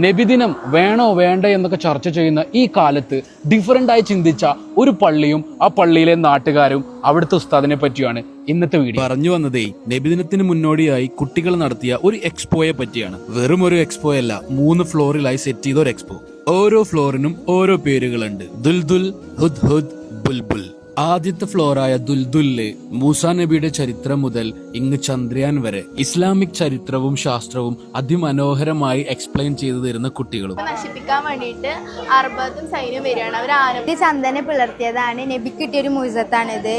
നബിദിനം വേണോ വേണ്ടേ എന്നൊക്കെ ചർച്ച ചെയ്യുന്ന ഈ കാലത്ത് ഡിഫറൻ്റായി ചിന്തിച്ച ഒരു പള്ളിയും ആ പള്ളിയിലെ നാട്ടുകാരും അവിടുത്തെ ഉസ്താദിനെ പറ്റിയാണ് ഇന്നത്തെ വീഡിയോ. പറഞ്ഞു വന്നതേ നബിദിനത്തിന് മുന്നോടിയായി കുട്ടികൾ നടത്തിയ ഒരു എക്സ്പോയെ പറ്റിയാണ്. വെറും ഒരു എക്സ്പോ അല്ല, 3 ഫ്ലോറിലായി സെറ്റ് ചെയ്ത ഒരു എക്സ്പോ. ഓരോ ഫ്ലോറിനും ഓരോ പേരുകളുണ്ട്. ദുൽദുൽ, ഹുദ് ഹുദ്, ബുൽബുൽ. ആദ്യത്തെ ഫ്ലോറായ ദുൽദുല്ല് മൂസാ നബിയുടെ ചരിത്രം മുതൽ ഇങ്ങ് ചന്ദ്രയാൻ വരെ ഇസ്ലാമിക് ചരിത്രവും ശാസ്ത്രവും അതിമനോഹരമായി എക്സ്പ്ലെയിൻ ചെയ്തു തരുന്ന കുട്ടികളും. നശിപ്പിക്കാൻ വേണ്ടിയിട്ട് അർബത്തും സൈന്യം വരികയാണ്. അവർ ചന്ദനെ പിളർത്തിയതാണ്. നബിക്ക് കിട്ടിയ ഒരു മുഴുസത്താണിത്.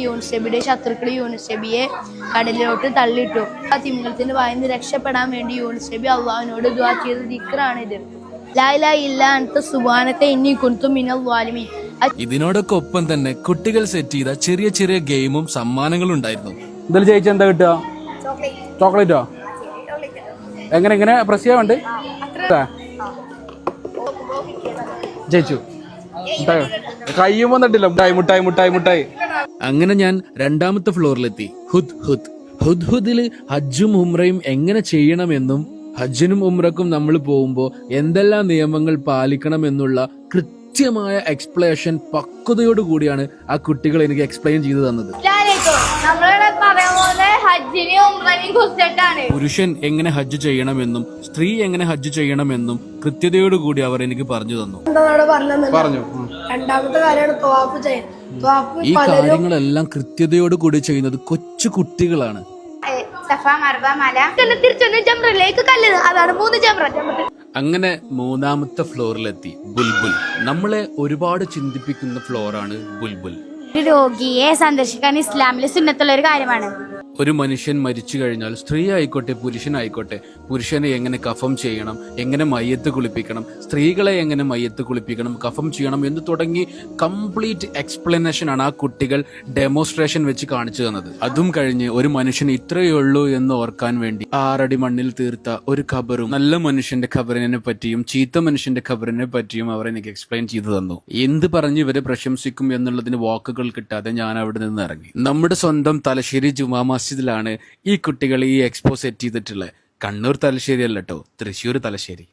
യൂനുസ് നബിയുടെ ശത്രുക്കൾ യൂനുസ് നബിയെ കടലിലോട്ട് തള്ളിയിട്ടു. ആ തിമിംഗലത്തിന്റെ വായിന്ന് രക്ഷപ്പെടാൻ വേണ്ടി യൂനുസ് നബി അള്ളാഹുവിനോട് ദുആ ചെയ്ത ദിക്റാണിത്. ലാ ഇലാഹ ഇല്ലാ അൻത സുബ്ഹാനക ഇന്നി കുൻതു മിനൽ ളാലിമീൻ. ഇതിനോടൊക്കെ ഒപ്പം തന്നെ കുട്ടികൾ സെറ്റ് ചെയ്ത ചെറിയ ചെറിയ ഗെയിമും സമ്മാനങ്ങളും ഉണ്ടായിരുന്നു. ഇതിൽ ജയിച്ച എന്താ കിട്ടുക? ചോക്ലേറ്റോ? എങ്ങനെ പ്രസ് ചെയ്യാൻ വേണ്ടി ജയിച്ചു. കയ്യും വന്നിട്ടില്ല. മുട്ടായി മുട്ടായി മുട്ടായി. അങ്ങനെ ഞാൻ രണ്ടാമത്തെ ഫ്ലോറിലെത്തി. ഹുദ് ഹുദ്. ഹുദ് ഹുദില് ഹജ്ജും ഉംറയും എങ്ങനെ ചെയ്യണമെന്നും ഹജ്ജിനും ഉംറക്കും നമ്മൾ പോകുമ്പോൾ എന്തെല്ലാം നിയമങ്ങൾ പാലിക്കണമെന്നുള്ള കൃത്യമായ എക്സ്പ്ലനേഷൻ പക്വതയോട് കൂടിയാണ് ആ കുട്ടികൾ എനിക്ക് എക്സ്പ്ലെയിൻ ചെയ്തു തന്നത്. പുരുഷൻ എങ്ങനെ ഹജ്ജ് ചെയ്യണമെന്നും സ്ത്രീ എങ്ങനെ ഹജ്ജ് ചെയ്യണമെന്നും കൃത്യതയോട് കൂടി അവർ എനിക്ക് പറഞ്ഞു തന്നു. രണ്ടാമത്തെ കാര്യമാണ് തവാഫ് ചെയ്യുന്നത്. ഈ കാര്യങ്ങളെല്ലാം കൃത്യതയോട് കൂടി ചെയ്യുന്നത് കൊച്ചു കുട്ടികളാണ്. അങ്ങനെ മൂന്നാമത്തെ ഫ്ലോറിലെത്തി. ബുൽബുൽ. നമ്മളെ ഒരുപാട് ചിന്തിപ്പിക്കുന്ന ഫ്ലോറാണ് ബുൽബുൽ. ഒരു രോഗിയെ സന്ദർശിക്കാൻ ഇസ്ലാമിലെ സുന്നത്തുള്ള ഒരു കാര്യമാണ്. ഒരു മനുഷ്യൻ മരിച്ചു കഴിഞ്ഞാൽ സ്ത്രീ ആയിക്കോട്ടെ പുരുഷനായിക്കോട്ടെ, പുരുഷനെ എങ്ങനെ കഫം ചെയ്യണം, എങ്ങനെ മയ്യത്ത് കുളിപ്പിക്കണം, സ്ത്രീകളെ എങ്ങനെ മയ്യത്ത് കുളിപ്പിക്കണം, കഫം ചെയ്യണം എന്ന് തുടങ്ങി കംപ്ലീറ്റ് എക്സ്പ്ലനേഷൻ ആണ് ആ കുട്ടികൾ ഡെമോൺസ്ട്രേഷൻ വെച്ച് കാണിച്ചു തന്നത്. അതും കഴിഞ്ഞ് ഒരു മനുഷ്യൻ ഇത്രയേ ഉള്ളൂ എന്ന് ഓർക്കാൻ വേണ്ടി 6 അടി മണ്ണിൽ തീർത്ത ഒരു ഖബറും നല്ല മനുഷ്യന്റെ ഖബറിനെ പറ്റിയും ചീത്ത മനുഷ്യന്റെ ഖബറിനെ പറ്റിയും അവർ എനിക്ക് എക്സ്പ്ലെയിൻ ചെയ്തു തന്നു. എന്ത് പറഞ്ഞ് ഇവരെ പ്രശംസിക്കും എന്നുള്ളതിന് വാക്കുകൾ കിട്ടാതെ ഞാൻ അവിടെ നിന്ന് ഇറങ്ങി. നമ്മുടെ സ്വന്തം തലശ്ശേരി ജുമാ മസ്ജിദിലാണ് ഈ കുട്ടികൾ ഈ എക്സ്പോ സെറ്റ് ചെയ്തിട്ടുള്ളത്. കണ്ണൂർ തലശ്ശേരി അല്ല കേട്ടോ, തൃശ്ശൂർ തലശ്ശേരി.